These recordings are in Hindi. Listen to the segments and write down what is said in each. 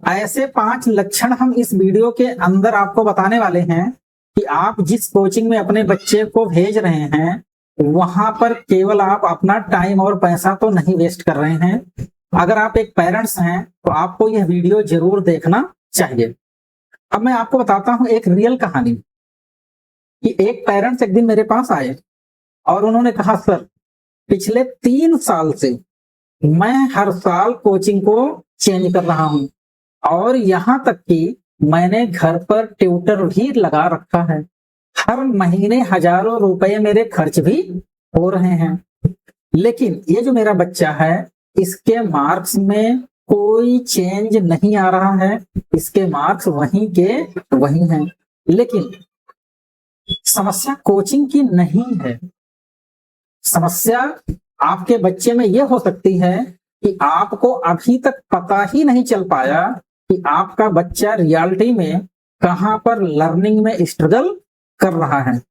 ऐसे 5 लक्षण हम इस वीडियो के अंदर आपको बताने वाले हैं कि आप जिस कोचिंग में अपने बच्चे को भेज रहे हैं वहां पर केवल आप अपना टाइम और पैसा तो नहीं वेस्ट कर रहे हैं। अगर आप एक पेरेंट्स हैं तो आपको यह वीडियो जरूर देखना चाहिए। अब मैं आपको बताता हूं एक रियल कहानी कि एक पेरेंट्स एक दिन मेरे पास आए और उन्होंने कहा, सर पिछले 3 साल से मैं हर साल कोचिंग को चेंज कर रहा हूं और यहां तक कि मैंने घर पर ट्यूटर भी लगा रखा है। हर महीने हजारों रुपए मेरे खर्च भी हो रहे हैं, लेकिन ये जो मेरा बच्चा है इसके मार्क्स में कोई चेंज नहीं आ रहा है। इसके मार्क्स वहीं के वहीं हैं। लेकिन समस्या कोचिंग की नहीं है। समस्या आपके बच्चे में यह हो सकती है कि आपको अभी तक पता ही नहीं चल पाया कि आपका बच्चा रियलिटी में कहां पर लर्निंग में स्ट्रगल कर रहा है।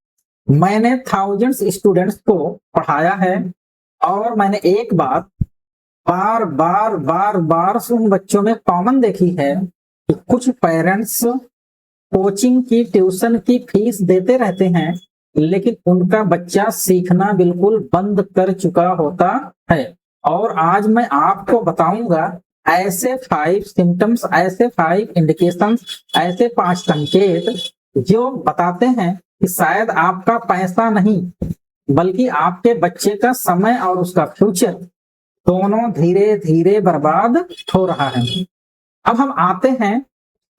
मैंने थाउजेंड्स स्टूडेंट्स को पढ़ाया है और मैंने एक बात बार बार बार बार उन बच्चों में कॉमन देखी है कि कुछ पेरेंट्स कोचिंग की ट्यूशन की फीस देते रहते हैं लेकिन उनका बच्चा सीखना बिल्कुल बंद कर चुका होता है। और आज मैं आपको बताऊंगा ऐसे 5 सिम्टम्स, ऐसे 5 इंडिकेशंस, ऐसे 5 संकेत जो बताते हैं कि शायद आपका पैसा नहीं बल्कि आपके बच्चे का समय और उसका फ्यूचर दोनों धीरे धीरे बर्बाद हो रहा है। अब हम आते हैं,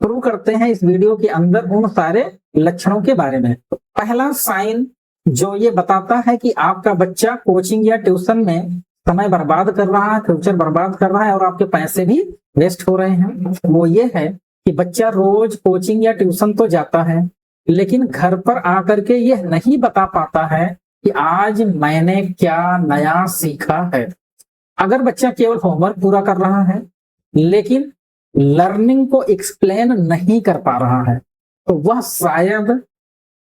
शुरू करते हैं इस वीडियो के अंदर उन सारे लक्षणों के बारे में। पहला साइन जो ये बताता है कि आपका बच्चा कोचिंग या ट्यूशन में समय बर्बाद कर रहा है, फ्यूचर बर्बाद कर रहा है और आपके पैसे भी वेस्ट हो रहे हैं, वो ये है कि बच्चा रोज कोचिंग या ट्यूशन तो जाता है लेकिन घर पर आकर के यह नहीं बता पाता है कि आज मैंने क्या नया सीखा है। अगर बच्चा केवल होमवर्क पूरा कर रहा है लेकिन लर्निंग को एक्सप्लेन नहीं कर पा रहा है तो वह शायद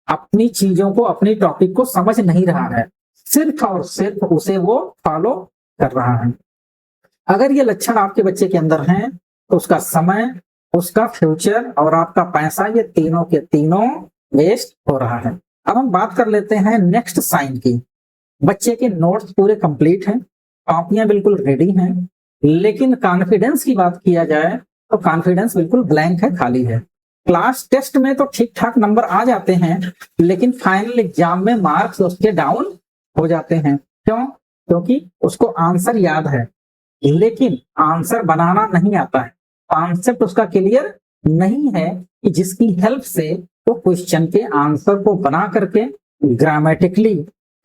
अपनी चीजों को, अपनी टॉपिक को समझ नहीं रहा है, सिर्फ और सिर्फ उसे वो फॉलो कर रहा है। अगर ये लक्षण आपके बच्चे के अंदर हैं तो उसका समय, उसका फ्यूचर और आपका पैसा, ये तीनों के तीनों वेस्ट हो रहा है। अब हम बात कर लेते हैं नेक्स्ट साइन की। बच्चे के नोट्स पूरे कंप्लीट हैं, कॉपियां बिल्कुल रेडी हैं, लेकिन कॉन्फिडेंस की बात किया जाए तो कॉन्फिडेंस बिल्कुल ब्लैंक है, खाली है। क्लास टेस्ट में तो ठीक ठाक नंबर आ जाते हैं लेकिन फाइनल एग्जाम में मार्क्स उसके डाउन हो जाते हैं। क्यों? क्योंकि उसको आंसर याद है लेकिन आंसर बनाना नहीं आता है। कॉन्सेप्ट उसका क्लियर नहीं है कि जिसकी हेल्प से वो क्वेश्चन के आंसर को बना करके ग्रामेटिकली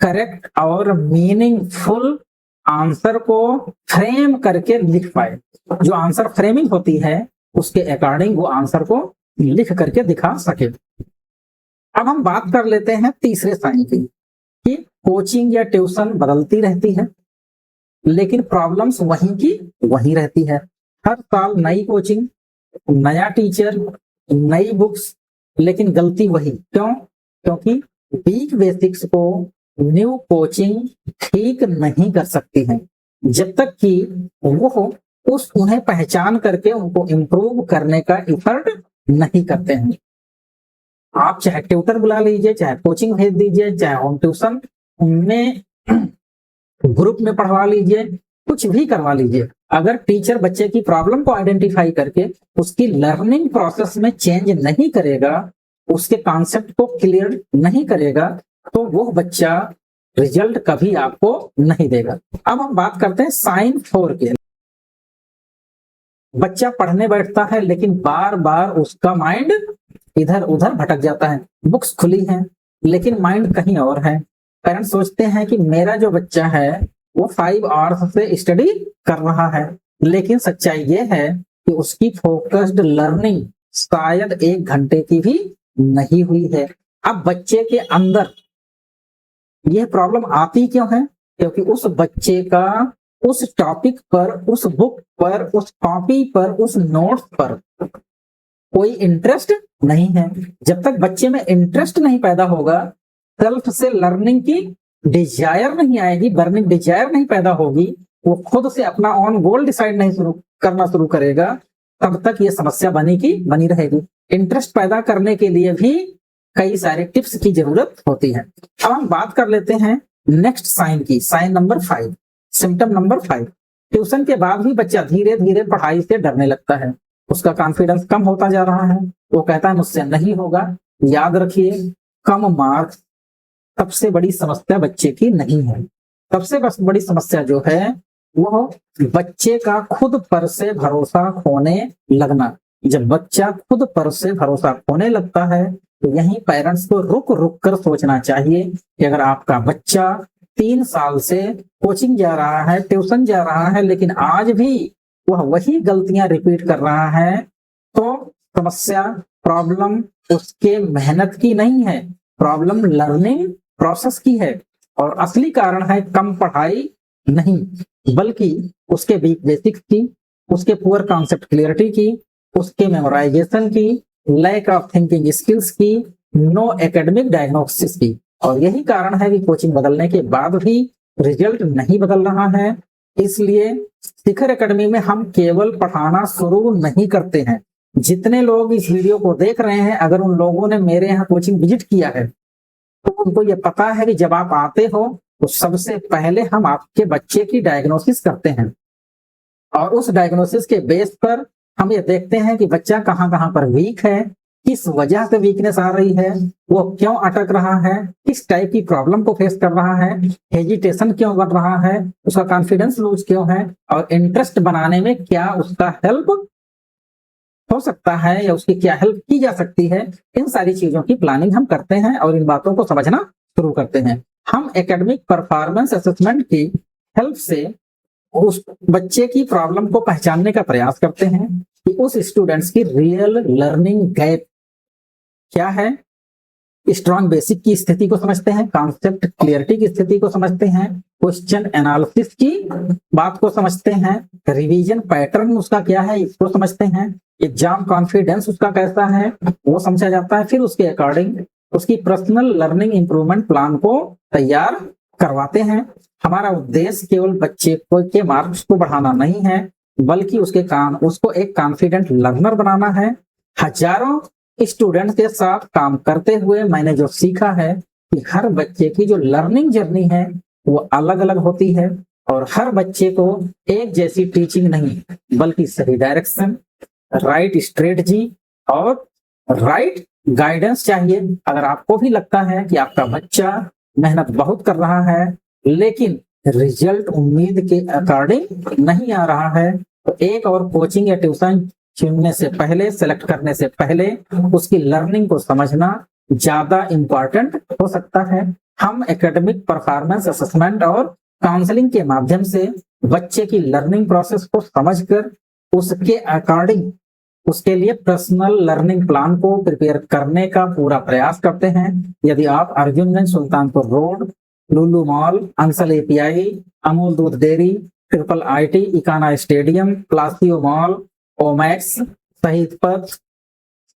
करेक्ट और मीनिंगफुल आंसर को फ्रेम करके लिख पाए। जो आंसर फ्रेमिंग होती है उसके अकॉर्डिंग वो आंसर को लिख करके दिखा सके। अब हम बात कर लेते हैं तीसरे साइन की कि कोचिंग या ट्यूशन बदलती रहती है लेकिन प्रॉब्लम्स वहीं की वहीं रहती है। हर साल नई कोचिंग, नया टीचर, नई बुक्स, लेकिन गलती वही। क्यों? क्योंकि वीक बेसिक्स को न्यू कोचिंग ठीक नहीं कर सकती है जब तक कि वो उन्हें पहचान करके उनको इम्प्रूव करने का एफर्ट नहीं करते हैं। आप चाहे ट्यूटर बुला लीजिए, चाहे कोचिंग भेज दीजिए, चाहे होम ट्यूशन उनमें ग्रुप में पढ़वा लीजिए, कुछ भी करवा लीजिए, अगर टीचर बच्चे की प्रॉब्लम को आइडेंटिफाई करके उसकी लर्निंग प्रोसेस में चेंज नहीं करेगा, उसके कॉन्सेप्ट को क्लियर नहीं करेगा तो वो बच्चा रिजल्ट कभी आपको नहीं देगा। अब हम बात करते हैं साइन 4 के। बच्चा पढ़ने बैठता है लेकिन बार बार उसका माइंड इधर उधर भटक जाता है। बुक्स खुली हैं लेकिन माइंड कहीं और है। पेरेंट्स सोचते हैं कि मेरा जो बच्चा है वो 5 आवर्स से स्टडी कर रहा है, लेकिन सच्चाई ये है कि उसकी फोकस्ड लर्निंग शायद 1 घंटे की भी नहीं हुई है। अब बच्चे के अंदर यह प्रॉब्लम आती क्यों है? क्योंकि उस बच्चे का उस टॉपिक पर, उस बुक पर, उस कॉपी पर, उस नोट्स पर कोई इंटरेस्ट नहीं है। जब तक बच्चे में इंटरेस्ट नहीं पैदा होगा, सेल्फ से लर्निंग की डिजायर नहीं आएगी, बर्निंग डिजायर नहीं पैदा होगी, वो खुद से अपना ऑन गोल डिसाइड नहीं करना शुरू करेगा, तब तक ये समस्या बनी रहेगी। इंटरेस्ट पैदा करने के लिए भी कई सारे टिप्स की जरूरत होती है। अब हम बात कर लेते हैं नेक्स्ट साइन की, sign number 5, symptom number 5। Tuition के बाद भी बच्चा धीरे धीरे पढ़ाई से डरने लगता है, उसका कॉन्फिडेंस कम होता जा रहा है, वो कहता है मुझसे नहीं होगा। याद रखिए, कम मार्क्स सबसे बड़ी समस्या बच्चे की नहीं है। सबसे बड़ी समस्या जो है वो बच्चे का खुद पर से भरोसा खोने लगना। जब बच्चा खुद पर से भरोसा खोने लगता है तो यही पेरेंट्स को रुक रुक कर सोचना चाहिए कि अगर आपका बच्चा 3 साल से कोचिंग जा रहा है, ट्यूशन जा रहा है, लेकिन आज भी वह वही गलतियां रिपीट कर रहा है, तो समस्या, प्रॉब्लम उसके मेहनत की नहीं है, प्रॉब्लम लर्निंग प्रोसेस की है। और असली कारण है कम पढ़ाई नहीं, बल्कि उसके वीक बेसिक्स की, उसके पुअर कॉन्सेप्ट क्लियरिटी की, उसके मेमोराइजेशन की, लैक ऑफ थिंकिंग स्किल्स की, नो एकेडमिक डायग्नोसिस की। और यही कारण है कि कोचिंग बदलने के बाद भी रिजल्ट नहीं बदल रहा है। इसलिए शिखर एकेडमी में हम केवल पढ़ाना शुरू नहीं करते हैं। जितने लोग इस वीडियो को देख रहे हैं, अगर उन लोगों ने मेरे यहाँ कोचिंग विजिट किया है तो उनको ये पता है कि जब आप आते हो तो सबसे पहले हम आपके बच्चे की डायग्नोसिस करते हैं, और उस डायग्नोसिस के बेस पर हम ये देखते हैं कि बच्चा कहाँ कहाँ पर वीक है, किस वजह से वीकनेस आ रही है, वो क्यों अटक रहा है, किस टाइप की प्रॉब्लम को फेस कर रहा है, हेजिटेशन क्यों बढ़ रहा है, उसका कॉन्फिडेंस लूज क्यों है, और इंटरेस्ट बनाने में क्या उसका हेल्प हो सकता है या उसकी क्या हेल्प की जा सकती है। इन सारी चीजों की प्लानिंग हम करते हैं और इन बातों को समझना शुरू करते हैं। हम एकेडमिक परफॉर्मेंस असेसमेंट की हेल्प से उस बच्चे की प्रॉब्लम को पहचानने का प्रयास करते हैं कि उस स्टूडेंट्स की रियल लर्निंग गैप क्या है। स्ट्रॉन्ग बेसिक की स्थिति को समझते हैं, कॉन्सेप्ट क्लियरिटी की स्थिति को समझते हैं, क्वेश्चन एनालिसिस की बात को समझते हैं, रिवीजन पैटर्न उसका क्या है इसको समझते हैं, एग्जाम कॉन्फिडेंस उसका कैसा है वो समझा जाता है। फिर उसके अकॉर्डिंग उसकी पर्सनल लर्निंग इंप्रूवमेंट प्लान को तैयार करवाते हैं। हमारा उद्देश्य केवल बच्चे को के मार्क्स को बढ़ाना नहीं है, बल्कि उसको एक कॉन्फिडेंट लर्नर बनाना है। हजारों स्टूडेंट के साथ काम करते हुए मैंने जो सीखा है कि हर बच्चे की जो लर्निंग जर्नी है वो अलग अलग होती है, और हर बच्चे को एक जैसी टीचिंग नहीं बल्कि सही डायरेक्शन, राइट स्ट्रेटजी और राइट गाइडेंस चाहिए। अगर आपको भी लगता है कि आपका बच्चा मेहनत बहुत कर रहा है लेकिन रिजल्ट उम्मीद के अकॉर्डिंग नहीं आ रहा है, तो एक और कोचिंग या ट्यूशन चुनने से पहले, सेलेक्ट करने से पहले उसकी लर्निंग को समझना ज्यादा इंपॉर्टेंट हो सकता है। हम एकेडमिक परफॉर्मेंस असेसमेंट और काउंसलिंग के माध्यम से बच्चे की लर्निंग प्रोसेस को समझकर उसके अकॉर्डिंग उसके लिए पर्सनल लर्निंग प्लान को प्रिपेयर करने का पूरा प्रयास करते हैं। यदि आप अर्जुनगंज, सुल्तानपुर रोड, लुलु मॉल, अंसल एपीआई, अमूल दूध dairy, triple IT, Ekana stadium, Palassio mall, Omaxe, शहीद पथ,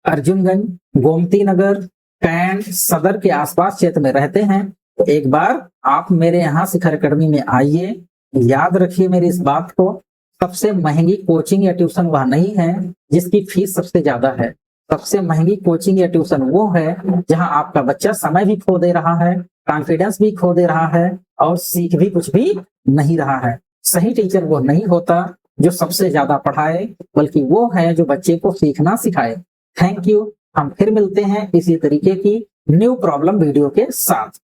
अर्जुनगंज, गोमती नगर, कैंट, सदर के आसपास क्षेत्र में रहते हैं तो एक बार आप मेरे यहाँ शिखर एकेडमी में आइए। याद रखिए मेरी इस बात को, सबसे महंगी कोचिंग या ट्यूशन वह नहीं है जिसकी फीस सबसे ज्यादा है। सबसे महंगी कोचिंग या ट्यूशन वो है जहां आपका बच्चा समय भी खो दे रहा है, कॉन्फिडेंस भी खो दे रहा है और सीख भी कुछ भी नहीं रहा है। सही टीचर वो नहीं होता जो सबसे ज्यादा पढ़ाए, बल्कि वो है जो बच्चे को सीखना सिखाए। Thank you. हम फिर मिलते हैं इसी तरीके की न्यू प्रॉब्लम वीडियो के साथ।